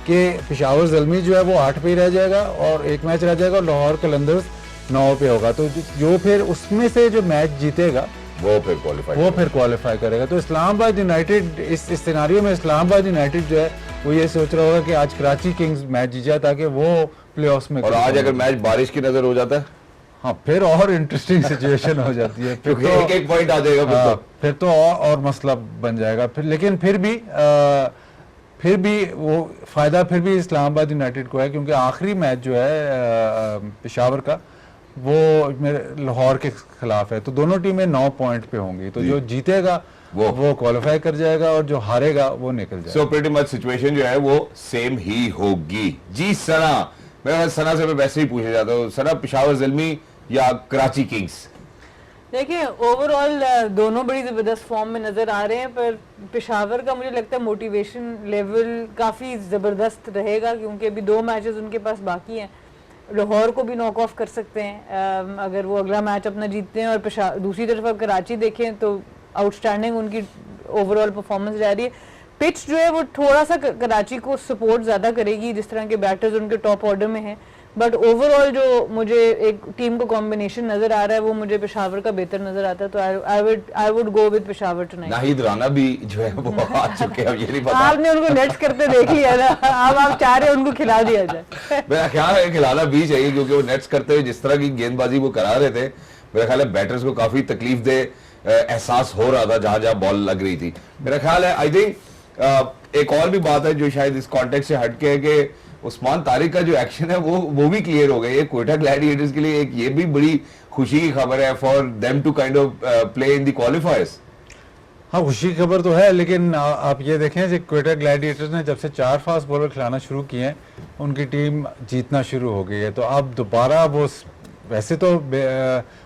कि पेशावर ज़ल्मी जो है वो 8 पे ही रह जाएगा और एक मैच रह जाएगा, और लाहौर कलंदर्स 9 पे होगा। तो जो फिर उसमें से जो मैच जीतेगा वो फिर क्वालिफाई करेगा। तो इस्लामाबाद यूनाइटेड इस सिनेरियो में इस्लामाबाद यूनाइटेड जो है वो ये सोच रहा होगा कि आज कराची किंग्स मैच जीत जाए ताकि वो प्लेऑफ्स में। और आज अगर मैच बारिश की नजर हो जाता है, हाँ, फिर और इंटरेस्टिंग सिचुएशन हो जाती है, फिर तो एक पॉइंट आ जाएगा, फिर तो और मसला बन जाएगा फिर। लेकिन फिर भी वो फायदा फिर भी इस्लामाबाद यूनाइटेड को है, क्योंकि आखिरी मैच जो है पेशावर का वो मेरे लाहौर के खिलाफ है, तो दोनों टीमें 9 पॉइंट पे होंगी, तो जो जीतेगा वो क्वालिफाई कर जाएगा और जो हारेगा वो निकल जाएगा। सो प्रीटी मच सिचुएशन जो है वो सेम ही होगी। जी सना, मैं सना से मैं वैसे ही पूछना चाहता हूँ, सना पेशावर ज़ल्मी या कराची किंग्स? देखिए, ओवरऑल दोनों बड़ी ज़बरदस्त फॉर्म में नज़र आ रहे हैं, पर पेशावर का मुझे लगता है मोटिवेशन लेवल काफ़ी ज़बरदस्त रहेगा, क्योंकि अभी 2 मैचेस उनके पास बाकी हैं। लाहौर को भी नॉक ऑफ कर सकते हैं अगर वो अगला मैच अपना जीतते हैं, और दूसरी तरफ अगर कराची देखें तो आउटस्टैंडिंग उनकी ओवरऑल परफॉर्मेंस जा रही है। पिच जो है वो थोड़ा सा कराची को सपोर्ट ज़्यादा करेगी, जिस तरह के बैटर्स उनके टॉप ऑर्डर में हैं, बट ओवरऑल जो मुझे एक टीम को कॉम्बिनेशन नजर आ रहा है वो मुझे पेशावर का बेहतर नजर आता है, तो I would go with Peshawar tonight. Nahid Rana भी जो है वो आ चुके हैं, ये नहीं पता आपने उनको नेट्स करते देख लिया ना, अब आप चाह रहे हैं उनको खिला दिया जाए। मेरा ख्याल है खिलाना भी चाहिए, क्योंकि वो नेट्स करते हुए जिस तरह की गेंदबाजी वो करा रहे थे, मेरा ख्याल है बैटर्स को काफी तकलीफ दे एहसास हो रहा था जहां जहां बॉल लग रही थी। मेरा ख्याल है आई थिंक एक और भी बात है जो शायद इस कॉन्टेक्स्ट से हटके है कि उस्मान तारिक का जो एक्शन है वो भी क्लियर हो गया। ये क्वेटा ग्लैडिएटर्स के लिए एक ये भी बड़ी खुशी की खबर है for them to kind of play in the qualifiers. हाँ, खुशी की खबर तो है, लेकिन आप ये देखें कि क्वेटा ग्लैडिएटर्स ने जब से 4 फास्ट बॉलर खिलाना शुरू किए हैं उनकी टीम जीतना शुरू हो गई है। तो अब दोबारा वो वैसे तो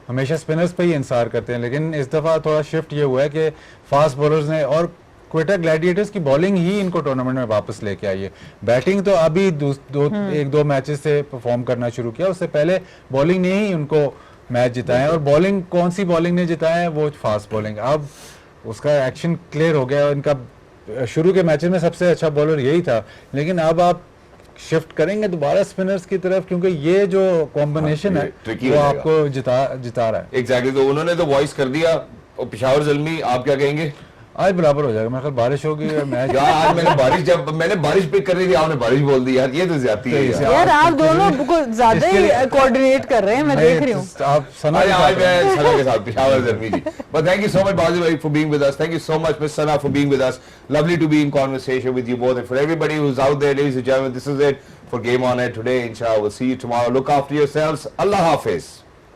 हमेशा स्पिनर्स पे ही इंतजार करते हैं, लेकिन इस दफ़ा थोड़ा शिफ्ट ये हुआ है कि फास्ट बॉलर्स ने, और क्वेटा ग्लैडिएटर्स की बॉलिंग ही इनको टूर्नामेंट में वापस लेके आई है। बैटिंग तो अभी 1-2 मैचेस से परफॉर्म करना शुरू किया, उससे पहले बॉलिंग ने ही उनको मैच जिताए, और बॉलिंग कौन सी बॉलिंग ने जिताया है, वो फास्ट बॉलिंग। अब उसका एक्शन क्लियर हो गया। इनका शुरू के मैचेस में सबसे अच्छा बॉलर यही था, लेकिन अब आप शिफ्ट करेंगे दोबारा स्पिनर्स की तरफ, क्योंकि ये जो कॉम्बिनेशन है वो आपको जिता रहा है। एग्जैक्टली, तो उन्होंने तो वॉइस कर दिया। और पेशावर ज़ल्मी, आप क्या कहेंगे? आज बराबर हो जाएगा, मेरे ख्याल बारिश होगी मैच। आज मैंने बारिश पिक कर रही थी, आपने बारिश बोल दी यार, ये तो ज्यादती है यार। आप दोनों ज्यादा ही कोऑर्डिनेट कर रहे हैं, मैं देख रही हूँ। आप सना के साथ पेशावर ज़ल्मी जी। But thank you so much बाज़ी भाई for being with us. Thank you so much Miss Sana for being with us. Lovely to be in conversation with you both, and for everybody who's out there, ladies and gentlemen, this is it for Game On Air today. Inshallah, we'll see you tomorrow. Look after yourselves. Allah Hafiz.